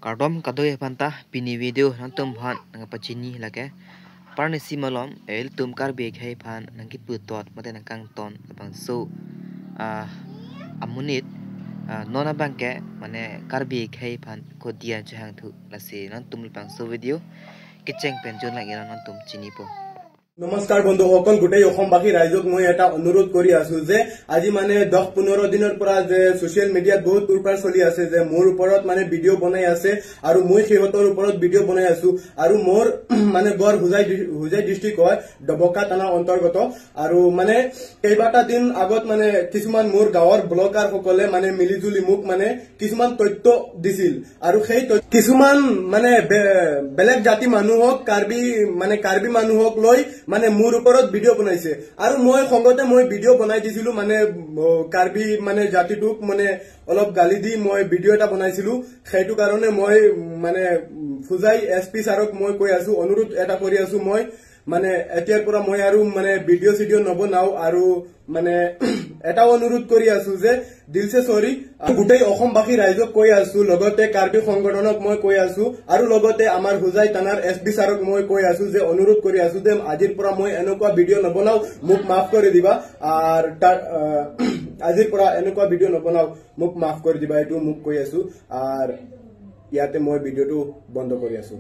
Kardom kadoi panta pini video nantum phan ngapachini lake parni simalom el tum karbe khai phan nangkit putot mate nangkang ton bang so amunit nona bangke mane karbe khai phan kodia jahang thu lase nantum bang so video kicheng penjon lagi nantum chini po নমস্কাৰ বন্ধুসকল গোটেই অসমবাসী ৰাইজক মই এটা অনুৰোধ কৰি আছো যে আজি মানে 10-15 দিনৰ পৰা যে সোশ্যাল মিডিয়াত বহুত প্ৰচাৰ চলি আছে যে মোৰ ওপৰত মানে ভিডিও বনাই আছে আৰু মই হেহতৰ ওপৰত ভিডিও বনাই আছো আৰু মোৰ মানে গৰ হুজাই ডিস্ট্ৰিক্ট হয় ডবকা থানা অন্তৰ্গত আৰু মানে কেইবাটা দিন আগত মানে কিছুমান মোৰ গাঁৱৰ ব্লগাৰ সকলে মানে মিলিজুলি মোক মানে কিছুমান তথ্য দিছিল আৰু সেই কিছুমান মানে বেলেগ জাতি মানুহক কাৰ্বি মানুহক লৈ মানে মোৰ ওপৰত ভিডিও বনাইছে আৰু মই সংগতে মই ভিডিও বনাই দিছিলো মানে কাৰ্বি মানে জাতিটোক মানে অলপ গালি দি মই ভিডিও এটা বনাইছিলো সেইটো কাৰণে মই মানে ফুজাই এসপি ছাৰক মই কৈ আছো অনুৰোধ এটা কৰি আছো মই মানে এতিয়াৰ পৰা মই আৰু মানে ভিডিও নবনাও আৰু মানে এটা অনুৰোধ কৰি আছো যে দিলছে সৰি গোটেই অসমবাসী ৰাইজক কৈ আছো লগতে কাৰ্বি সংগঠনক মই কৈ আছো আৰু লগতে আমাৰ হুজাই থানাৰ এসপি ছাৰক মই কৈ আছো যে অনুৰোধ কৰি আছো যে আজিৰ পৰা মই এনেকুৱা ভিডিও নবনাও মোক মাফ কৰি দিবা আৰু আজিৰ পৰা এনেকুৱা ভিডিও নবনাও মোক মাফ কৰি দিবা এটো মোক কৈ আছো আৰু ইয়াতে মই ভিডিওটো বন্ধ কৰি আছো